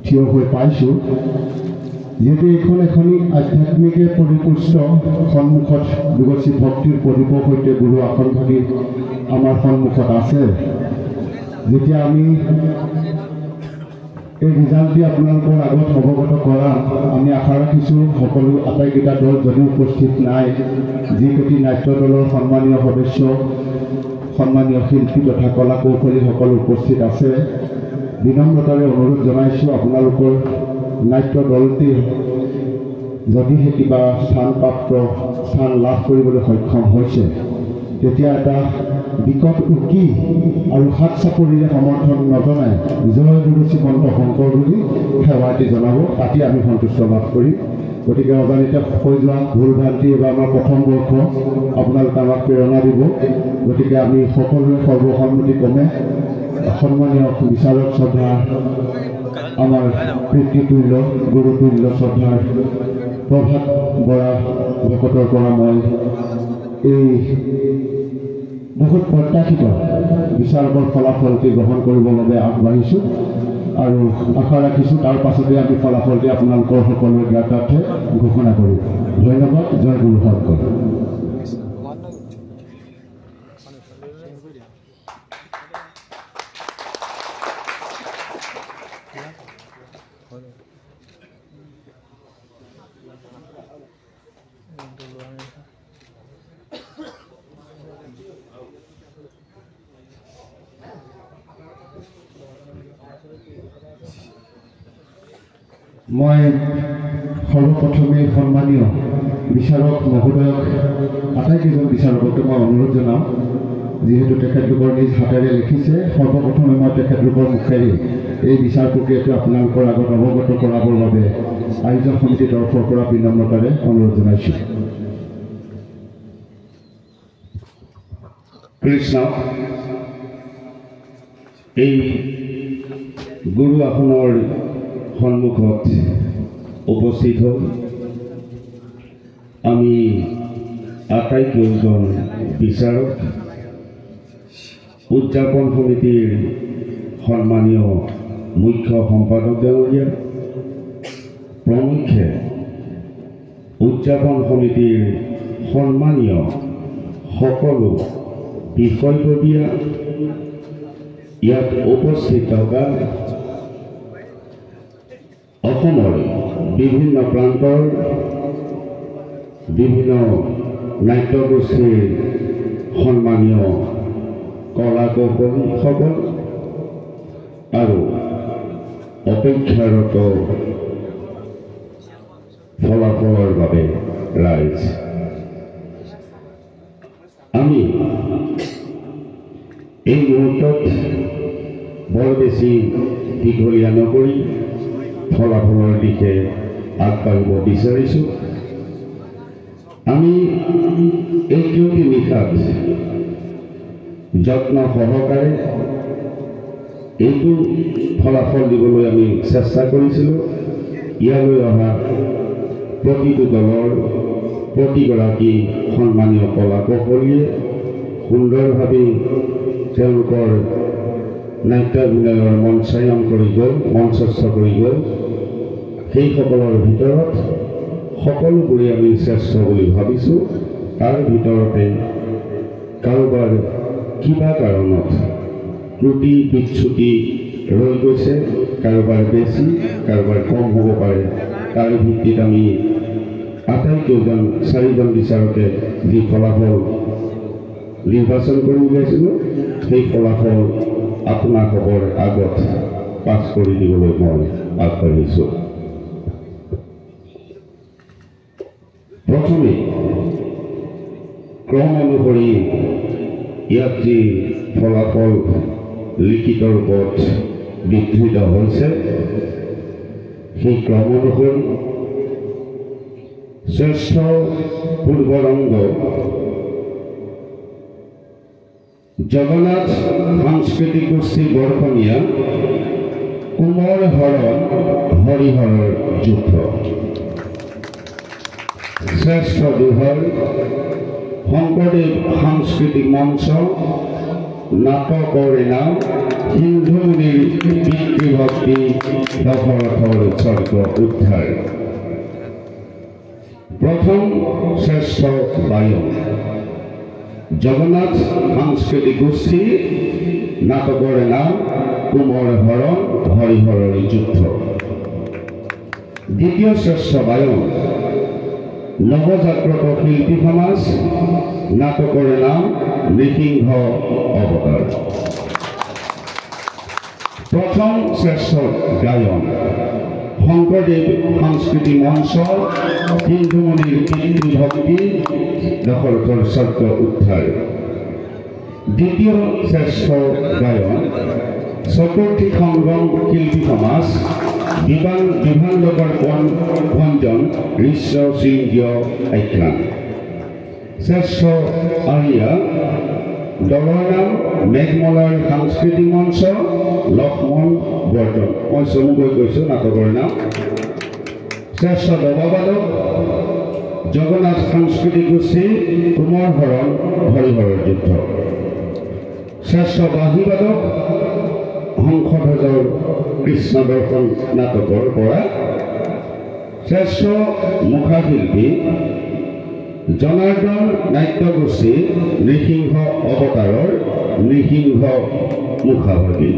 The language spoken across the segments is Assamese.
থিয় হৈ পাইছোঁ যিহেতু এইখন এখনি আধ্যাত্মিকে পৰিপুষ্ট সন্মুখত বিকশিত ভক্তিৰ পৰিৱেশৰ সৈতে গুৰু আসন ভাগি আমাৰ সন্মুখত আছে। যেতিয়া আমি এই ৰিজাল্টটি আপোনালোকৰ আগত অৱগত কৰা আমি আশা ৰাখিছোঁ সকলো আটাইকেইটা দল যদিও উপস্থিত নাই, যিকেইটি নাট্য দলৰ সন্মানীয় সদস্য সন্মানীয় শিল্পী তথা কলা কৌশলীসকল উপস্থিত আছে, বিনম্ৰতাৰে অনুৰোধ জনাইছোঁ আপোনালোকৰ নাট্য দলটি যদিহে কিবা স্থান লাভ কৰিবলৈ সক্ষম হৈছে তেতিয়া এটা বিকট উকি আৰু হাত চাপৰিৰে সমৰ্থন নজনাই জয় গুৰু শ্ৰীমন্ত শংকৰ বুলি সেৱাটি জনাব, তাতে আমি সন্তুষ্ট লাভ কৰিম। গতিকে অজানিতে হৈ যোৱা ভুল ভ্ৰান্তি এইবাৰ আমাৰ প্ৰথম বৰ্ষ, আপোনালোকে আমাক প্ৰেৰণা দিব। গতিকে আমি সকলোৱে সৰ্বসন্মতি ক্ৰমে সন্মানীয় বিচাৰক শ্ৰদ্ধা আমাৰ পিতৃতুল্য গুৰুতুল্য শ্ৰদ্ধাৰ প্ৰভাত বৰা ভকতৰ পৰা মই এই বহুত প্ৰত্যাশিত বিচাৰকৰ ফলাফলটি গ্ৰহণ কৰিবৰ বাবে আগবাঢ়িছোঁ আৰু আশা ৰাখিছোঁ তাৰ পাছতে আমি ফলাফলটি আপোনালোকৰ সকলোৰে জ্ঞাতাৰ্থে ঘোষণা কৰিম। ধন্যবাদ। জয় গুৰু শংকৰ। মই সৰ্বপ্ৰথমে সন্মানীয় বিচাৰক মহোদয়ক আটাইকেইজন বিচাৰককে মই অনুৰোধ জনাম, যিহেতু তেখেতলোকৰ নিজ হাতেৰে লিখিছে, সৰ্বপ্ৰথমে মই তেখেতলোকৰ মুখেৰে এই বিচাৰ প্ৰক্ৰিয়াটো আপোনালোকৰ আগত অৱগত কৰাবৰ বাবে আয়োজক সমিতিৰ তৰফৰ পৰা বিনম্ৰতাৰে অনুৰোধ জনাইছোঁ। কৃষ্ণ এই গুৰু আসনৰ সন্মুখত উপস্থিত হ'ল আমি আটাইকেইজন বিচাৰক, উদযাপন সমিতিৰ সন্মানীয় মুখ্য সম্পাদক ডাঙৰীয়া, প্ৰমুখ্যে উদযাপন সমিতিৰ সন্মানীয় সকলো বিষয়ববীয়া, ইয়াত উপস্থিত থকা অসমৰ বিভিন্ন প্ৰান্তৰ বিভিন্ন নাট্যগোষ্ঠীৰ সন্মানীয় কলা কৌশলীসকল আৰু অপেক্ষাৰত ফলাফলৰ বাবে ৰাইজ, আমি এই মুহূৰ্তত বৰ বেছি দীঘলীয়া নকৰি ফলাফলৰ দিশে আগবাঢ়িব বিচাৰিছোঁ। আমি এই দুটি নিশাত যত্ন সহকাৰে এইটো ফলাফল দিবলৈ আমি চেষ্টা কৰিছিলোঁ। ইয়ালৈ অহা প্ৰতিটো দলৰ প্ৰতিগৰাকী সন্মানীয় কলা কৌশলীয়ে সুন্দৰভাৱে তেওঁলোকৰ নাট্যাভিনয়ৰ মঞ্চায়ন কৰি গ'ল, মঞ্চস্থ কৰি গ'ল। সেইসকলৰ ভিতৰত সকলোবোৰে আমি শ্ৰেষ্ঠ বুলি ভাবিছোঁ। তাৰ ভিতৰতে কাৰোবাৰ কিবা কাৰণত ত্ৰুটি বিচ্যুতি ৰৈ গৈছে, কাৰোবাৰ বেছি কাৰোবাৰ কম হ'ব পাৰে। তাৰ ভিত্তিত আমি আটাইকেইজন চাৰিজন বিচাৰকে যি ফলাফল নিৰ্বাচন কৰি উলিয়াইছিলোঁ সেই ফলাফল আপোনালোকৰ আগত পাছ কৰি দিবলৈ মই আগবাঢ়িছোঁ। প্ৰথমে ক্ৰম অনুসৰি ইয়াত যি ফলাফল লিখিত ৰূপত বিধৃত হৈছে সেই ক্ৰম অনুসৰি শ্ৰেষ্ঠ পূৰ্বৰংগ জগন্নাথ সাংস্কৃতিক গোষ্ঠী বৰষনীয়া কুমৰ হৰণ হৰিহৰৰ যুদ্ধ। শ্ৰেষ্ঠ দুহৰ শংকৰদেৱ সাংস্কৃতিক মঞ্চ নাটকৰ নাম সিন্ধুমুনিৰ পিতৃভক্তি দশৰথৰ স্বৰ্গ উদ্ধাৰ। প্ৰথম শ্ৰেষ্ঠ বায়ন জগন্নাথ সাংস্কৃতিক গোষ্ঠী, নাটকৰ নাম কুমৰ হৰণ হৰিহৰৰ যুদ্ধ। দ্বিতীয় শ্ৰেষ্ঠ বায়ন নৱজাগ্ৰত শিল্পী সমাজ, নাটকৰ নাম নৃসিংহ অৱতাৰ। প্ৰথম শ্ৰেষ্ঠ গায়ন শংকৰদেৱ সাংস্কৃতিক মঞ্চ, সিন্ধুমুনিৰ পিতৃভক্তি দশৰথৰ স্বৰ্গ উদ্ধাৰ। দ্বিতীয় শ্ৰেষ্ঠ গায়ন চতুৰ্থী সংগম শিল্পী সমাজ, বিভাননগৰ ভঞ্জন ঋষ্য শৃংগীয় আখ্যান। শ্ৰেষ্ঠ আৰিয়া দলৰ নাম মেঘমলাৰ সাংস্কৃতিক মঞ্চ, লক্ষ্মণ বৰ্ধন। মই চমুকৈ কৈছোঁ নাটকৰ নাম। শ্ৰেষ্ঠ দবাবাদক জগন্নাথ সাংস্কৃতিক গোষ্ঠী, কুমৰ হৰণ হৰিহৰৰ যুদ্ধ। শ্ৰেষ্ঠ বাঁহীবাদক হংসধ্বজৰ কৃষ্ণ দৰ্শন নাটকৰ পৰা। শ্ৰেষ্ঠ মুখাশিল্পী জনাৰ্দন নাট্যগোষ্ঠী, নৃসিংহ অৱতাৰৰ নৃসিংহ মুখাভাগী।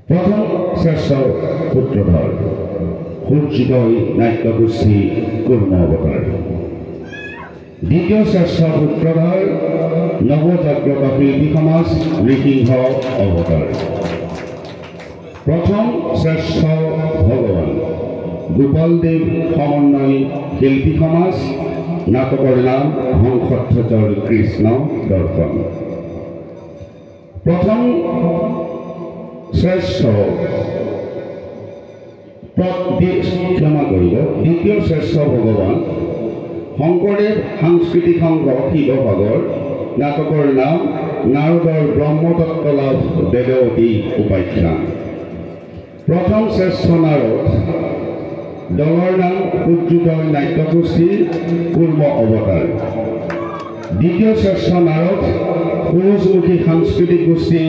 প্ৰথম শ্ৰেষ্ঠ সূত্ৰধৰ সূৰ্যোদয় নাট্যগোষ্ঠী, কুৰ্ম অৱতাৰ। দ্বিতীয় শ্ৰেষ্ঠ সূত্ৰধৰ নৱজাগ্ৰত শিল্পী সমাজ, নৃসিংহ অৱতাৰ। প্ৰথম শ্ৰেষ্ঠ ভগৱান গোপালদেৱ সমন্বয় শিল্পী সমাজ, নাটকৰ নাম হংসধ্বজৰ কৃষ্ণ দৰ্শন। প্ৰথম শ্ৰেষ্ঠ ক্ষমা কৰিব দ্বিতীয় শ্ৰেষ্ঠ ভগৱান শংকৰদেৱ সাংস্কৃতিক সংঘ শিৱসাগৰ, নাটকৰ নাম নাৰদৰ ব্ৰহ্মতত্ত্ব লাভ বেদৱতী উপাখ্যান। প্ৰথম শ্ৰেষ্ঠ নাৰদ দলৰ নাম সূৰ্যোদয় নাট্যগোষ্ঠী, কুৰ্ম অৱতাৰ। দ্বিতীয় শ্ৰেষ্ঠ নাৰদ সূৰুযমুখী সাংস্কৃতিক গোষ্ঠী,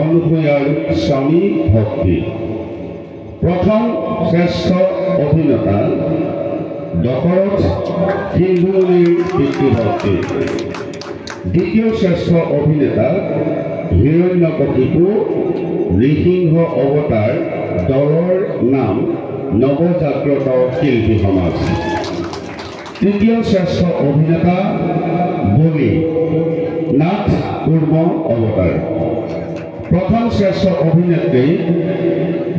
অনুসূয়াৰ স্বামী ভক্তি। প্ৰথম শ্ৰেষ্ঠ অভিনেতা দশৰথ সিন্ধুমুনিৰ পিতৃভক্তি। দ্বিতীয় শ্ৰেষ্ঠ অভিনেতা হিৰণ্যকশিপু, নৃসিংহ অৱতাৰ দলৰ নাম নৱজাগ্ৰত শিল্পী সমাজ। তৃতীয় শ্ৰেষ্ঠ অভিনেতা বলি, নাথ কুৰ্ম অৱতাৰ। প্ৰথম শ্ৰেষ্ঠ অভিনেত্ৰী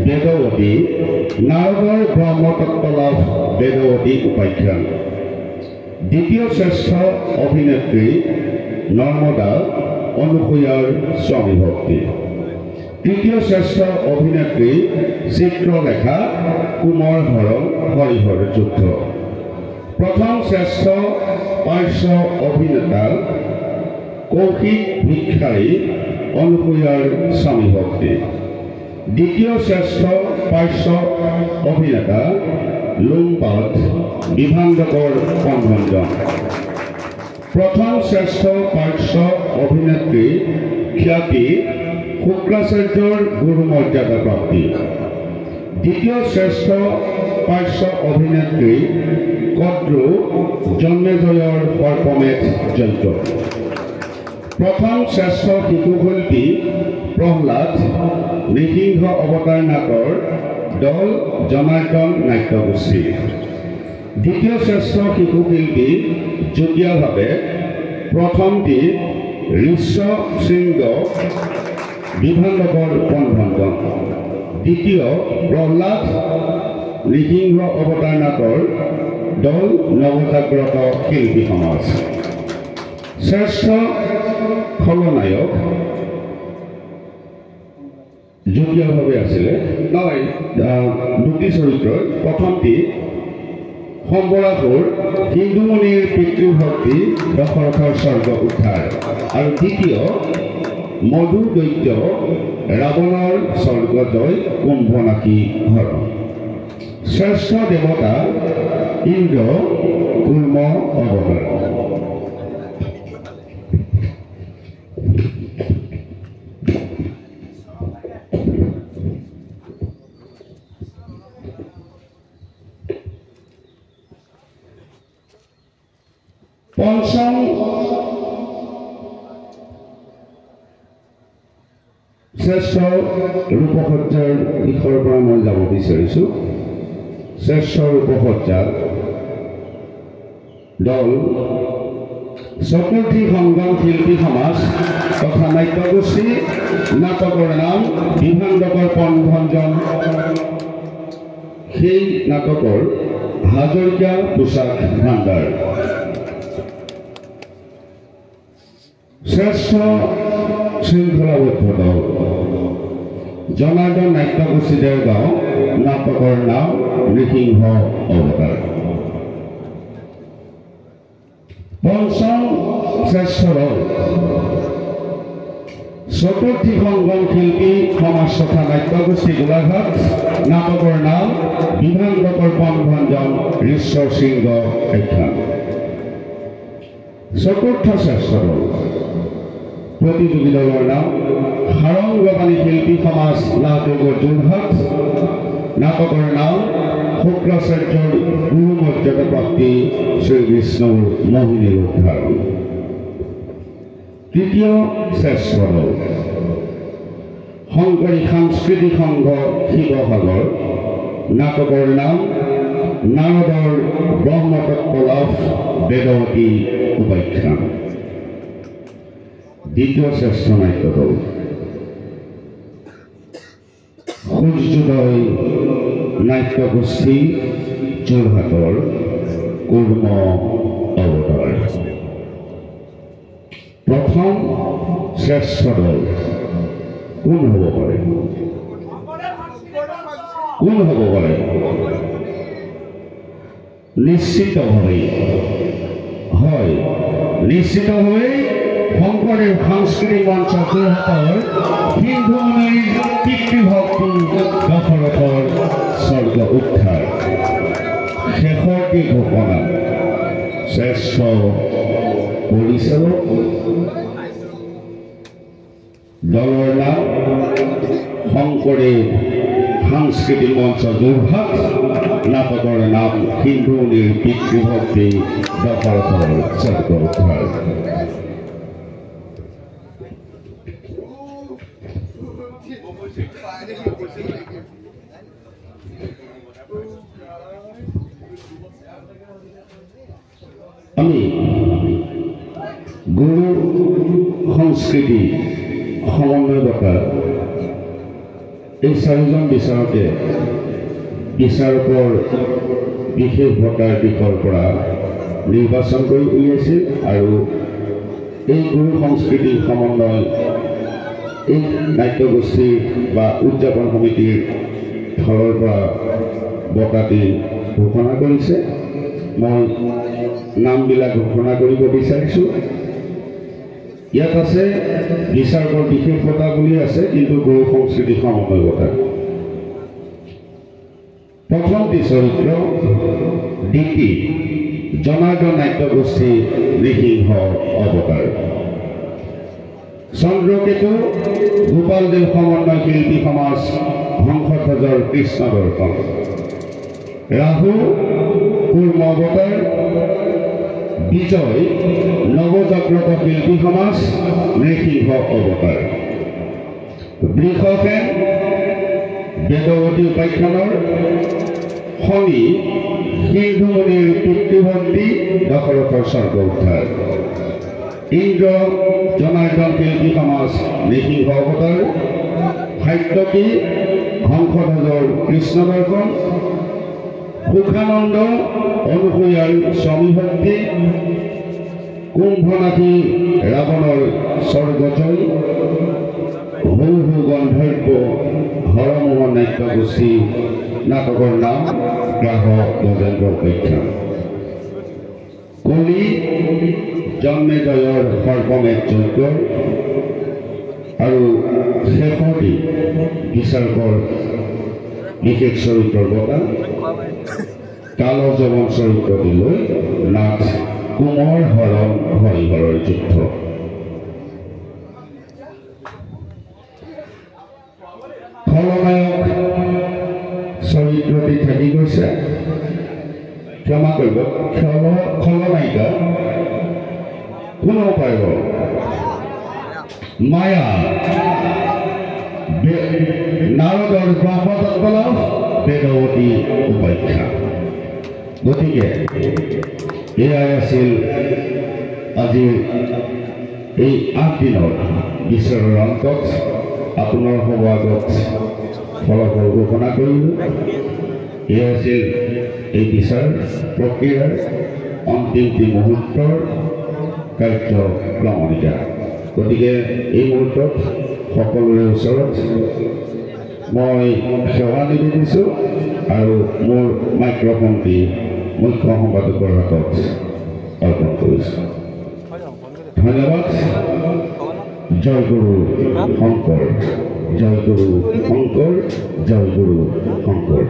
বেদৱতী, নাৰদৰ ব্ৰহ্মতত্ত্ব লাভ বেদৱতী উপাখ্যান। দ্বিতীয় শ্ৰেষ্ঠ অভিনেত্ৰী নৰ্মদা, অনুসূয়াৰ স্বামী ভক্তি। তৃতীয় শ্ৰেষ্ঠ অভিনেত্ৰী চিত্ৰলেখা, কুমৰ হৰণ হৰিহৰ যুদ্ধ। প্ৰথম শ্ৰেষ্ঠ পাৰ্শ্ব অভিনেতা কৌশিক ভিক্ষাৰী, অনুসূয়াৰ স্বামী ভক্তি। দ্বিতীয় শ্ৰেষ্ঠ পাৰ্শ্ব অভিনেতা লোমপাদ, বিভাননগৰ ভঞ্জন। প্ৰথম শ্ৰেষ্ঠ পাৰ্শ্ব অভিনেত্ৰী খ্যাতি শুক্ৰাচাৰ্যৰ গুৰু মৰ্যাদা প্ৰাপ্তি। দ্বিতীয় শ্ৰেষ্ঠ পাৰ্শ্ব অভিনেত্ৰী কদ্ৰু, জন্মেজয়ৰ সৰ্পমেধ যজ্ঞ। প্ৰথম শ্ৰেষ্ঠ শিশুশিল্পী প্ৰহ্লাদ, নৃসিংহ অৱতাৰ নাটৰ দল জনাৰ্দন নাট্যগোষ্ঠী। দ্বিতীয় শ্ৰেষ্ঠ শিশুশিল্পী যুটীয়াভাৱে প্ৰথমটি ঋষ্য শৃংগ, বিভাননগৰ ভঞ্জন। দ্বিতীয় প্ৰহ্লাদ নৃসিংহ অৱতাৰ নাটৰ দল নৱজাগ্ৰত শিল্পী সমাজ। শ্ৰেষ্ঠ খলনায়ক যুটীয়াভাৱে আছিলে নহয়, দুটি চৰিত্ৰৰ। প্ৰথমটি সম্বৰাসুৰ, সিন্ধুমুনিৰ পিতৃভক্তি দশৰথৰ স্বৰ্গ উদ্ধাৰ। আৰু দ্বিতীয় মধু দৈত্য, ৰাৱণৰ স্বৰ্গজয় কুম্ভনাশী হৰণ। শ্ৰেষ্ঠ দেবতা ইন্দ্ৰ কুৰ্ম অবতাৰ। পঞ্চম শ্ৰেষ্ঠ ৰূপসজ্জাৰ দিশৰ পৰা মই যাব বিচাৰিছোঁ। শ্ৰেষ্ঠ ৰূপসজ্জাৰ দল চতুৰ্থী সংগম শিল্পী সমাজ তথা নাট্যগোষ্ঠী, নাটকৰ নাম বিভাণ্ডকৰ পণভঞ্জন। সেই নাটকৰ হাজৰিকা পোচাক ভাণ্ডাৰ। শ্ৰেষ্ঠ শৃংখলাবদ্ধ দল জনাৰ্দন নাট্যগোষ্ঠী দেওগাঁও, নাটকৰ নাম নৃসিংহ অৱতাৰ। পঞ্চম শ্ৰেষ্ঠ দল চতুৰ্থী সংগম শিল্পী সমাজ তথা নাট্যগোষ্ঠী গোলাঘাট, নাটকৰ নাম বিভাণ্ডকৰ পণভঞ্জন ঋশ্বৰ সিংহ আখ্যান। চতুৰ্থ শ্ৰেষ্ঠ দল প্ৰতিযোগী দলৰ নাম সাৰংগবাণী শিল্পী সমাজ লাহটোগৰ যোৰহাট, নাটকৰ নাম শুক্ৰাচাৰ্যৰ গুৰু মৰ্যাদা প্ৰাপ্তি শ্ৰীবিষ্ণুৰ মোহিনীৰ উদ্ধাৰণ। তৃতীয় শ্ৰেষ্ঠ দল শংকৰী সাংস্কৃতিক সংঘ শিৱসাগৰ, নাটকৰ নাম নাৰদৰ ব্ৰহ্মতত্ত্ব লাভ বেদৱতী উপাখ্যান। দ্বিতীয় শ্ৰেষ্ঠ নাট্য দল সূৰ্যোদয় নাট্যগোষ্ঠী যোৰহাটৰ কুৰ্ম অৱতাৰ। প্ৰথম শ্ৰেষ্ঠ দল কোন হ'ব পাৰে? কোন হ'ব পাৰে? নিশ্চিতভাৱে হয়, নিশ্চিতভাৱে শংকৰদেৱ সাংস্কৃতিক মঞ্চ যোৰহাটৰ সিন্ধুমণিৰ পিতৃভক্তি দশৰথৰ স্বৰ্গ উদ্ধাৰ। শেষৰটি ঘোষণা শ্ৰেষ্ঠ পৰিচালক দলৰ নাম শংকৰদেৱ সাংস্কৃতিক মঞ্চ যোৰহাট, নাটকৰ নাম সিন্ধুমণিৰ পিতৃভক্তি দশৰথৰ স্বৰ্গ উদ্ধাৰ। আমি গুৰু সংস্কৃতি সমন্বয়কতা এই চাৰিজন বিচাৰকে বিচাৰকৰ বিশেষ বঁটাৰ দিশৰ পৰা নিৰ্বাচন কৰি উলিয়াইছিল আৰু এই গুৰু সংস্কৃতি সমন্বয় এই নাট্যগোষ্ঠী বা উদযাপন সমিতিৰ ফালৰ পৰা বঁটাটি ঘোষণা কৰিছে। মই নামবিলাক ঘোষণা কৰিব বিচাৰিছোঁ। ইয়াত আছে বিচাৰকৰ বিশেষ বঁটা বুলি আছে, কিন্তু গুৰু সংস্কৃতি সমন্বয় বঁটা। প্ৰথমটি চৰিত্ৰ দ্বিতীয় জনাৰ্দন নাট্যগোষ্ঠী নৃসিংহ অৱতাৰ। চন্দ্ৰকেতু গোপালদেৱ সমন্বয় শিল্পী সমাজ হংসধ্বজৰ কৃষ্ণ দৰ্শন। ৰাহু কুৰ্ম অৱতাৰ। বিজয় নৱজাগ্ৰত শিল্পী সমাজ নৃসিংহ অৱতাৰ। বৃষসেন বেদৱতী উপাখ্যানৰ। শনি সিন্ধুমণিৰ পিতৃভক্তি দশৰথৰ স্বৰ্গ উদ্ধাৰ। ইন্দ্ৰ জনাৰ্দন শিল্পী সমাজ নৃসিংহ অৱতাৰ। সাত্যকী হংসধ্বজৰ কৃষ্ণ দৰ্শন। সুখানন্দ অনুসূয়াৰ স্বামীভক্তি। কুম্ভনাথী ৰাৱণৰ স্বৰ্গজয়। হৌ হৌ গন্ধৰ্ব হৰমোহন নাট্যগোষ্ঠী, নাটকৰ নাম গ্ৰাহক গজেন্দ্ৰ উপাখ্যান। কলি জন্মেজয়ৰ সৰ্বমেধ যজ্ঞ আৰু শেষৰটি বিচাৰকৰ বিশেষ চৰিত্ৰৰ বঁটা কাল যবন চৰিত্ৰটি লৈ নাট কোমৰ হৰণ হৰিহৰৰ যুদ্ধ। খলনায়ক চৰিত্ৰটি থাকি গৈছে, ক্ষমা কৰিব, খলনায়িকা কোন হ'ব পাৰিব? মায়া, নাৰদৰ ব্ৰহ্মতত্ত্ব বেদৱতী উপাখ্যা। গতিকে এয়াই আছিল আজিৰ এই 8 দিনৰ ঈশ্বৰৰ অন্তত আপোনাৰ সভাগত ফলাফল ঘোষণা কৰিলোঁ। এয়া আছিল এই বিচাৰ প্ৰক্ৰিয়াৰ অন্তিমটি মুহূৰ্তৰ কাৰ্যক্ৰমণিকা। গতিকে এই মুহূৰ্তত সকলোৰে ওচৰত মই সেৱা নিবেদিছোঁ আৰু মোৰ মাইক্ৰফোনটি মুখ্য সম্পাদকৰ হাতত অৰ্পণ কৰিছোঁ। ধন্যবাদ। জয় গুৰু শংকৰ, জয় গুৰু শংকৰ, জয় গুৰু শংকৰ।